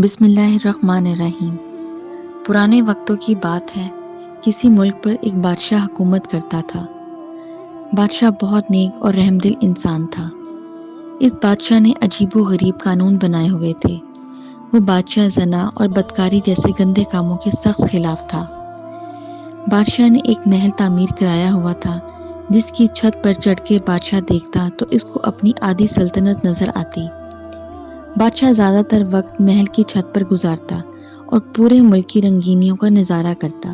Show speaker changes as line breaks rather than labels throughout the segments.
بسم اللہ الرحمن الرحیم۔ پرانے وقتوں کی بات ہے، کسی ملک پر ایک بادشاہ حکومت کرتا تھا۔ بادشاہ بہت نیک اور رحم دل انسان تھا۔ اس بادشاہ نے عجیب و غریب قانون بنائے ہوئے تھے۔ وہ بادشاہ زنا اور بدکاری جیسے گندے کاموں کے سخت خلاف تھا۔ بادشاہ نے ایک محل تعمیر کرایا ہوا تھا، جس کی چھت پر چڑھ کے بادشاہ دیکھتا تو اس کو اپنی آدھی سلطنت نظر آتی۔ بادشاہ زیادہ تر وقت محل کی چھت پر گزارتا اور پورے ملک کی رنگینیوں کا نظارہ کرتا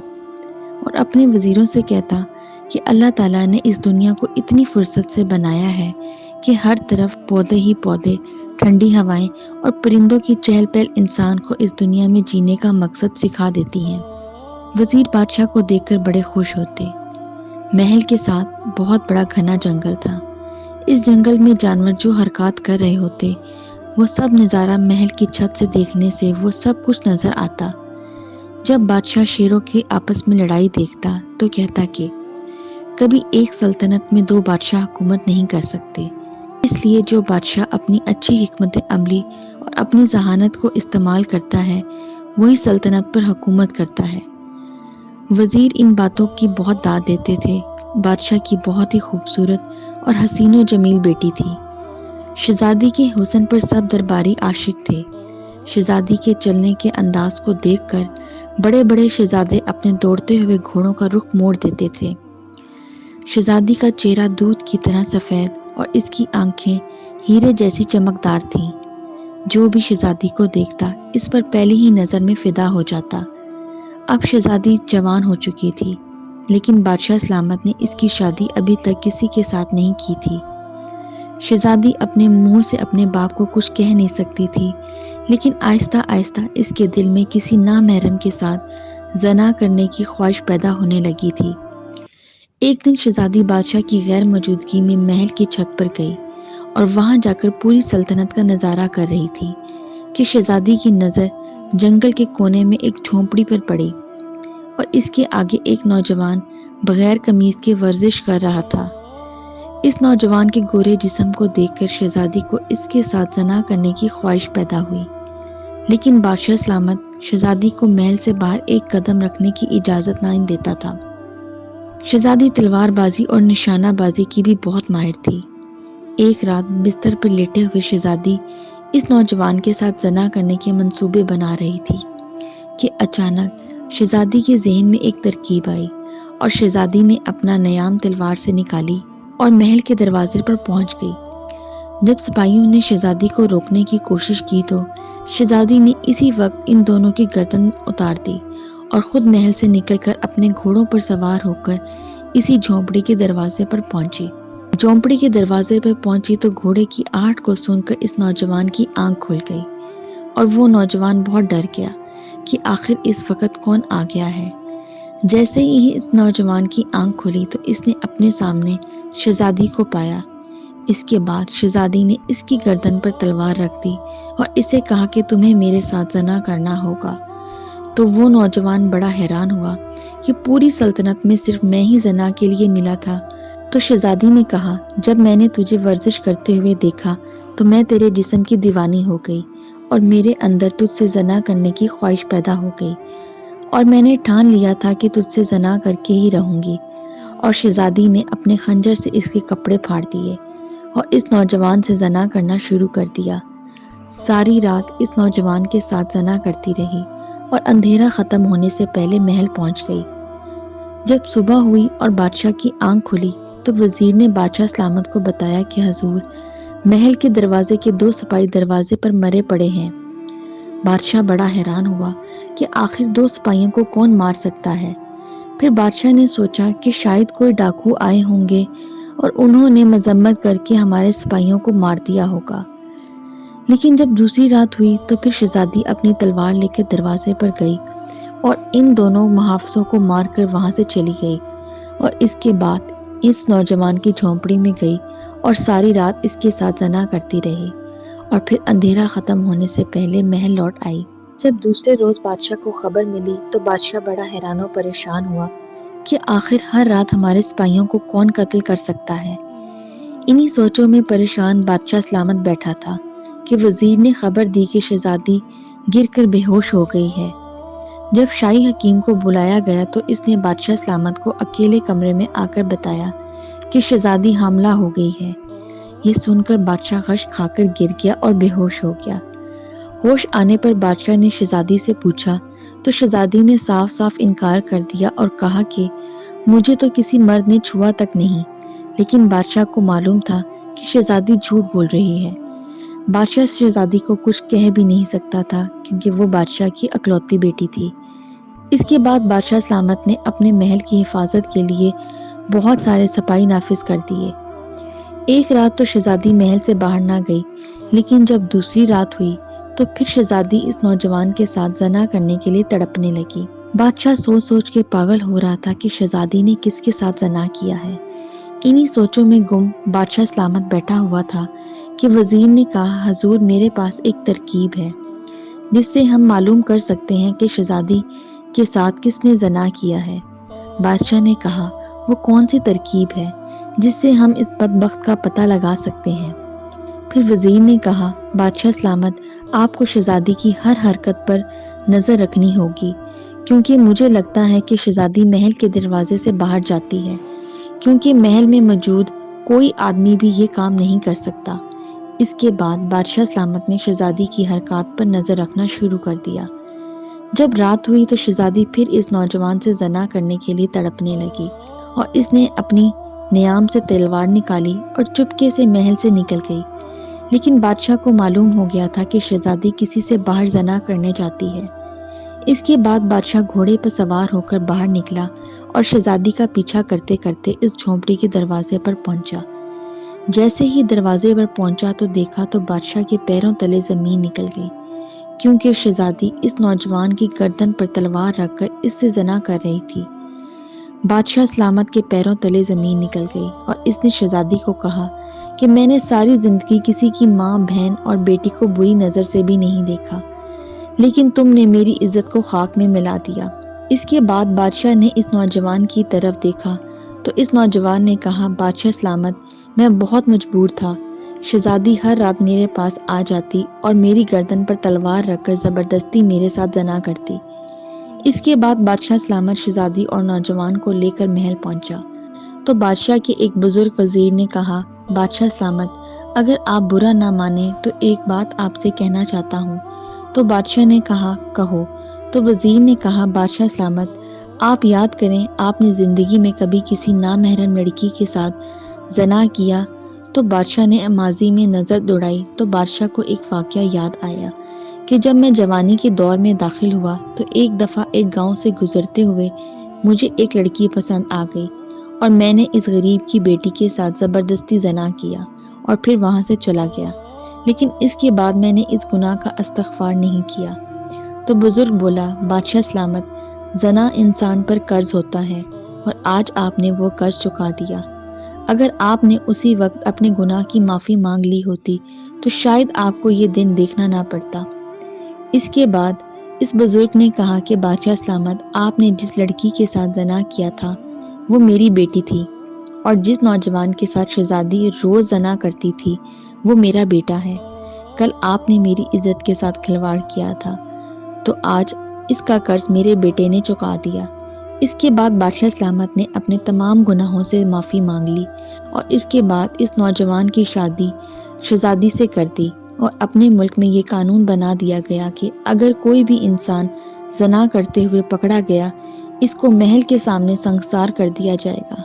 اور اپنے وزیروں سے کہتا کہ اللہ تعالیٰ نے اس دنیا کو اتنی فرصت سے بنایا ہے کہ ہر طرف پودے ہی پودے، ٹھنڈی ہوائیں اور پرندوں کی چہل پہل انسان کو اس دنیا میں جینے کا مقصد سکھا دیتی ہیں۔ وزیر بادشاہ کو دیکھ کر بڑے خوش ہوتے۔ محل کے ساتھ بہت بڑا گھنا جنگل تھا۔ اس جنگل میں جانور جو حرکات کر رہے ہوتے، وہ سب نظارہ محل کی چھت سے دیکھنے سے وہ سب کچھ نظر آتا۔ جب بادشاہ شیروں کے آپس میں لڑائی دیکھتا تو کہتا کہ کبھی ایک سلطنت میں دو بادشاہ حکومت نہیں کر سکتے، اس لیے جو بادشاہ اپنی اچھی حکمت عملی اور اپنی ذہانت کو استعمال کرتا ہے وہی سلطنت پر حکومت کرتا ہے۔ وزیر ان باتوں کی بہت داد دیتے تھے۔ بادشاہ کی بہت ہی خوبصورت اور حسین و جمیل بیٹی تھی۔ شہزادی کے حسن پر سب درباری عاشق تھے۔ شہزادی کے چلنے کے انداز کو دیکھ کر بڑے بڑے شہزادے اپنے دوڑتے ہوئے گھوڑوں کا رخ موڑ دیتے تھے۔ شہزادی کا چہرہ دودھ کی طرح سفید اور اس کی آنکھیں ہیرے جیسی چمکدار تھیں۔ جو بھی شہزادی کو دیکھتا اس پر پہلی ہی نظر میں فدا ہو جاتا۔ اب شہزادی جوان ہو چکی تھی، لیکن بادشاہ سلامت نے اس کی شادی ابھی تک کسی کے ساتھ نہیں کی تھی۔ شہزادی اپنے منہ سے اپنے باپ کو کچھ کہہ نہیں سکتی تھی، لیکن آہستہ آہستہ اس کے دل میں کسی نامحرم کے ساتھ زنا کرنے کی خواہش پیدا ہونے لگی تھی۔ ایک دن شہزادی بادشاہ کی غیر موجودگی میں محل کی چھت پر گئی اور وہاں جا کر پوری سلطنت کا نظارہ کر رہی تھی کہ شہزادی کی نظر جنگل کے کونے میں ایک جھونپڑی پر پڑی اور اس کے آگے ایک نوجوان بغیر قمیض کے ورزش کر رہا تھا۔ اس نوجوان کے گورے جسم کو دیکھ کر شہزادی کو اس کے ساتھ زنا کرنے کی خواہش پیدا ہوئی، لیکن بادشاہ سلامت شہزادی کو محل سے باہر ایک قدم رکھنے کی اجازت نہ دیتا تھا۔ شہزادی تلوار بازی اور نشانہ بازی کی بھی بہت ماہر تھی۔ ایک رات بستر پر لیٹے ہوئے شہزادی اس نوجوان کے ساتھ زنا کرنے کے منصوبے بنا رہی تھی کہ اچانک شہزادی کے ذہن میں ایک ترکیب آئی اور شہزادی نے اپنا نیام تلوار سے نکالی اور محل کے دروازے پر پہنچ گئی۔ جب سپاہیوں نے شہزادی کو روکنے کی کوشش کی تو شہزادی نے اسی وقت ان دونوں کی گردن اتار دی اور خود محل سے نکل کر اپنے گھوڑوں پر سوار ہو کر اسی جھونپڑی کے دروازے پر پہنچی۔ جھونپڑی کے دروازے پر پہنچی تو گھوڑے کی آہٹ کو سن کر اس نوجوان کی آنکھ کھل گئی اور وہ نوجوان بہت ڈر گیا کہ آخر اس وقت کون آ گیا ہے۔ جیسے ہی اس نوجوان کی آنکھ کھلی تو اس نے اپنے سامنے شہزادی کو پایا۔ اس کے بعد شہزادی نے اس کی گردن پر تلوار رکھ دی اور اسے کہا کہ تمہیں میرے ساتھ زنا کرنا ہوگا۔ تو وہ نوجوان بڑا حیران ہوا کہ پوری سلطنت میں صرف میں ہی زنا کے لیے ملا تھا۔ تو شہزادی نے کہا، جب میں نے تجھے ورزش کرتے ہوئے دیکھا تو میں تیرے جسم کی دیوانی ہو گئی اور میرے اندر تجھ سے زنا کرنے کی خواہش پیدا ہو گئی اور میں نے ٹھان لیا تھا کہ تجھ سے زنا کر کے ہی رہوں گی۔ اور شہزادی نے اپنے خنجر سے اس کے کپڑے پھاڑ دیے اور اس نوجوان سے زنا کرنا شروع کر دیا۔ ساری رات اس نوجوان کے ساتھ زنا کرتی رہی اور اندھیرا ختم ہونے سے پہلے محل پہنچ گئی۔ جب صبح ہوئی اور بادشاہ کی آنکھ کھلی تو وزیر نے بادشاہ سلامت کو بتایا کہ حضور، محل کے دروازے کے دو سپاہی دروازے پر مرے پڑے ہیں۔ بادشاہ بڑا حیران ہوا کہ آخر دو سپاہیوں کو کون مار سکتا ہے۔ پھر بادشاہ نے سوچا کہ شاید کوئی ڈاکو آئے ہوں گے اور انہوں نے مذمت کر کے ہمارے سپاہیوں کو مار دیا ہوگا۔ لیکن جب دوسری رات ہوئی تو پھر شہزادی اپنی تلوار لے کے دروازے پر گئی اور ان دونوں محافظوں کو مار کر وہاں سے چلی گئی اور اس کے بعد اس نوجوان کی جھونپڑی میں گئی اور ساری رات اس کے ساتھ زنا کرتی رہی اور پھر اندھیرا ختم ہونے سے پہلے محل لوٹ آئی۔ جب دوسرے روز بادشاہ کو خبر ملی تو بادشاہ بڑا حیران و پریشان ہوا کہ آخر ہر رات ہمارے سپاہیوں کو کون قتل کر سکتا ہے۔ انہی سوچوں میں پریشان بادشاہ سلامت بیٹھا تھا کہ وزیر نے خبر دی کہ شہزادی گر کر بے ہوش ہو گئی ہے۔ جب شاہی حکیم کو بلایا گیا تو اس نے بادشاہ سلامت کو اکیلے کمرے میں آ کر بتایا کہ شہزادی حاملہ ہو گئی ہے۔ یہ سن کر بادشاہ غش کھا کر گر گیا اور بے ہوش ہو گیا۔ ہوش آنے پر بادشاہ نے شہزادی سے پوچھا تو شہزادی نے صاف صاف انکار کر دیا اور کہا کہ مجھے تو کسی مرد نے چھوا تک نہیں، لیکن بادشاہ کو معلوم تھا کہ شہزادی جھوٹ بول رہی ہے۔ بادشاہ شہزادی کو کچھ کہہ بھی نہیں سکتا تھا کیونکہ وہ بادشاہ کی اکلوتی بیٹی تھی۔ اس کے بعد بادشاہ سلامت نے اپنے محل کی حفاظت کے لیے بہت سارے سپاہی نافذ کر دیے۔ ایک رات تو شہزادی محل سے باہر نہ گئی، لیکن جب دوسری رات ہوئی تو پھر شہزادی اس نوجوان کے ساتھ زنا کرنے کے لیے تڑپنے لگی۔ بادشاہ سوچ سوچ کے پاگل ہو رہا تھا کہ شہزادی نے کس کے ساتھ زنا کیا ہے۔ انہی سوچوں میں گم بادشاہ سلامت بیٹھا ہوا تھا کہ وزیر نے کہا، حضور میرے پاس ایک ترکیب ہے جس سے ہم معلوم کر سکتے ہیں کہ شہزادی کے ساتھ کس نے زنا کیا ہے۔ بادشاہ نے کہا، وہ کون سی ترکیب ہے جس سے ہم اس بدبخت کا پتہ لگا سکتے ہیں؟ پھر وزیر نے کہا، بادشاہ سلامت آپ کو شہزادی کی ہر حرکت پر نظر رکھنی ہوگی، کیونکہ مجھے لگتا ہے کہ شہزادی محل کے دروازے سے باہر جاتی ہے، کیونکہ محل میں موجود کوئی آدمی بھی یہ کام نہیں کر سکتا۔ اس کے بعد بادشاہ سلامت نے شہزادی کی حرکات پر نظر رکھنا شروع کر دیا۔ جب رات ہوئی تو شہزادی پھر اس نوجوان سے زنا کرنے کے لیے تڑپنے لگی اور اس نے اپنی نیام سے تلوار نکالی اور چپکے سے محل سے نکل گئی۔ لیکن بادشاہ کو معلوم ہو گیا تھا کہ شہزادی کسی سے باہر زنا کرنے جاتی ہے۔ اس کے بعد بادشاہ گھوڑے پر سوار ہو کر باہر نکلا اور شہزادی کا پیچھا کرتے کرتے اس جھونپڑی کے دروازے پر پہنچا۔ جیسے ہی دروازے پر پہنچا تو دیکھا تو بادشاہ کے پیروں تلے زمین نکل گئی، کیونکہ شہزادی اس نوجوان کی گردن پر تلوار رکھ کر اس سے زنا کر رہی تھی۔ بادشاہ سلامت کے پیروں تلے زمین نکل گئی اور اس نے شہزادی کو کہا کہ میں نے ساری زندگی کسی کی ماں، بہن اور بیٹی کو بری نظر سے بھی نہیں دیکھا، لیکن تم نے میری عزت کو خاک میں ملا دیا۔ اس کے بعد بادشاہ نے اس نوجوان کی طرف دیکھا تو اس نوجوان نے کہا، بادشاہ سلامت میں بہت مجبور تھا، شہزادی ہر رات میرے پاس آ جاتی اور میری گردن پر تلوار رکھ کر زبردستی میرے ساتھ زنا کرتی۔ اس کے بعد بادشاہ سلامت شہزادی اور نوجوان کو لے کر محل پہنچا تو بادشاہ کے ایک بزرگ وزیر نے کہا، بادشاہ سلامت اگر آپ برا نہ مانیں تو ایک بات آپ سے کہنا چاہتا ہوں۔ تو بادشاہ نے کہا، کہو۔ تو وزیر نے کہا، بادشاہ سلامت آپ یاد کریں آپ نے زندگی میں کبھی کسی نامحرم لڑکی کے ساتھ زنا کیا؟ تو بادشاہ نے ماضی میں نظر دوڑائی تو بادشاہ کو ایک واقعہ یاد آیا کہ جب میں جوانی کے دور میں داخل ہوا تو ایک دفعہ ایک گاؤں سے گزرتے ہوئے مجھے ایک لڑکی پسند آ گئی اور میں نے اس غریب کی بیٹی کے ساتھ زبردستی زنا کیا اور پھر وہاں سے چلا گیا، لیکن اس کے بعد میں نے اس گناہ کا استغفار نہیں کیا۔ تو بزرگ بولا، بادشاہ سلامت زنا انسان پر قرض ہوتا ہے اور آج آپ نے وہ قرض چکا دیا۔ اگر آپ نے اسی وقت اپنے گناہ کی معافی مانگ لی ہوتی تو شاید آپ کو یہ دن دیکھنا نہ پڑتا۔ اس کے بعد اس بزرگ نے کہا کہ بادشاہ سلامت آپ نے جس لڑکی کے ساتھ زنا کیا تھا وہ میری بیٹی تھی، اور جس نوجوان کے ساتھ شہزادی روز زنا کرتی تھی وہ میرا بیٹا ہے۔ کل آپ نے میری عزت کے ساتھ کھلواڑ کیا تھا تو آج اس کا قرض میرے بیٹے نے چکا دیا۔ اس کے بعد بادشاہ سلامت نے اپنے تمام گناہوں سے معافی مانگ لی اور اس کے بعد اس نوجوان کی شادی شہزادی سے کر دی، اور اپنے ملک میں یہ قانون بنا دیا گیا کہ اگر کوئی بھی انسان زنا کرتے ہوئے پکڑا گیا اس کو محل کے سامنے سنگسار کر دیا جائے گا۔